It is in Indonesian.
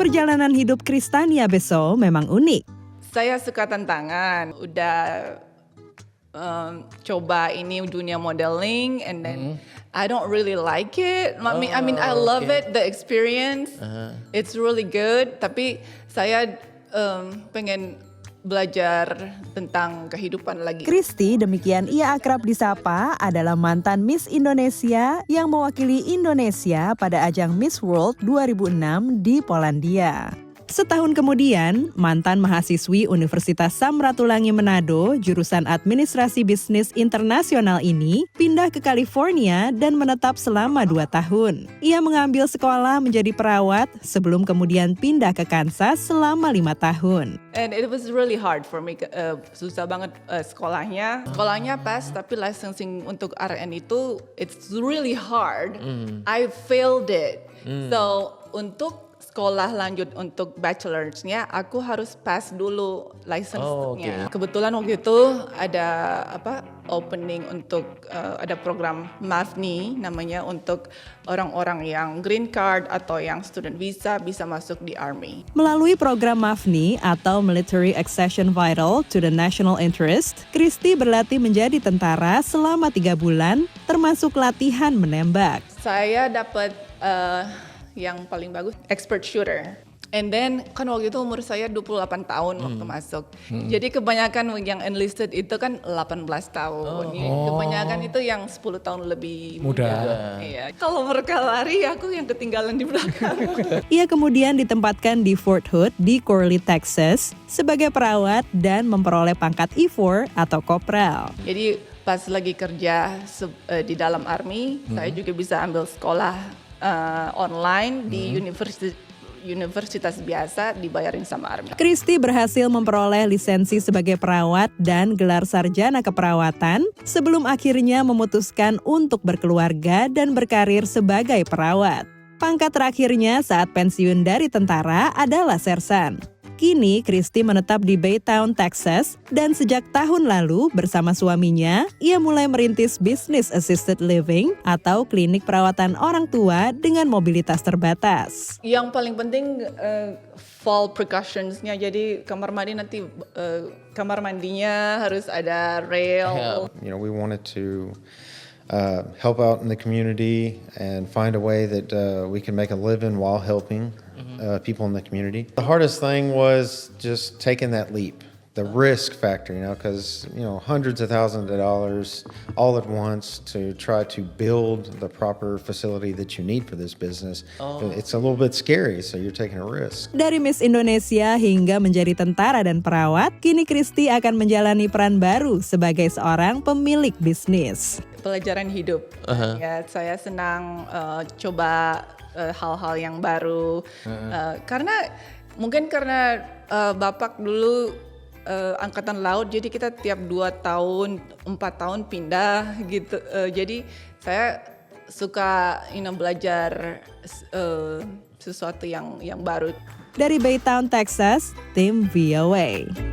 Perjalanan hidup Kristania Beso memang unik. Saya suka tantangan, udah coba ini dunia modeling, and then I don't really like it. I mean I love it, the experience. It's really good. Tapi saya pengen belajar tentang kehidupan lagi. Kristi, demikian ia akrab disapa, adalah mantan Miss Indonesia yang mewakili Indonesia pada ajang Miss World 2006 di Polandia. Setahun kemudian, mantan mahasiswi Universitas Samratulangi Manado, jurusan Administrasi Bisnis Internasional ini, pindah ke California dan menetap selama 2 tahun. Ia mengambil sekolah menjadi perawat sebelum kemudian pindah ke Kansas selama 5 tahun. And it was really hard for me, susah banget sekolahnya. Sekolahnya pas, tapi licensing untuk RN itu, it's really hard. I failed it. So, untuk sekolah lanjut untuk bachelor's-nya, aku harus pass dulu license-nya. Kebetulan waktu itu ada opening untuk ada program MAFNI namanya, untuk orang-orang yang green card atau yang student visa bisa masuk di Army. Melalui program MAFNI atau Military Accession Vital to the National Interest, Kristi berlatih menjadi tentara selama 3 bulan, termasuk latihan menembak. Saya dapat yang paling bagus, expert shooter. And then, kan waktu itu umur saya 28 tahun waktu masuk. Jadi kebanyakan yang enlisted itu kan 18 tahun. Kebanyakan itu yang 10 tahun lebih muda. Iya. Kalau mereka lari, aku yang ketinggalan di belakang. Ia kemudian ditempatkan di Fort Hood di Corley, Texas, sebagai perawat dan memperoleh pangkat E4 atau kopral. Jadi pas lagi kerja di dalam Army, saya juga bisa ambil sekolah online di universitas biasa, dibayarin sama Army. Kristi berhasil memperoleh lisensi sebagai perawat dan gelar sarjana keperawatan sebelum akhirnya memutuskan untuk berkeluarga dan berkarir sebagai perawat. Pangkat terakhirnya saat pensiun dari tentara adalah sersan. Kini Kristi menetap di Baytown, Texas, dan sejak tahun lalu bersama suaminya, ia mulai merintis bisnis assisted living atau klinik perawatan orang tua dengan mobilitas terbatas. Yang paling penting fall precautions-nya, jadi kamar mandi nanti kamar mandinya harus ada rail. You know, we wanted to help out in the community and find a way that we can make a living while helping people in the community. The hardest thing was just taking that leap, the risk factor, because, hundreds of thousands of dollars all at once to try to build the proper facility that you need for this business. It's a little bit scary, so you're taking a risk. Dari Miss Indonesia hingga menjadi tentara dan perawat, kini Kristi akan menjalani peran baru sebagai seorang pemilik bisnis. Pelajaran hidup. Ya, saya senang coba hal-hal yang baru. Karena Bapak dulu angkatan laut, jadi kita tiap 2 tahun, 4 tahun pindah gitu. Jadi saya suka belajar sesuatu yang baru. Dari Baytown, Texas, tim VOA.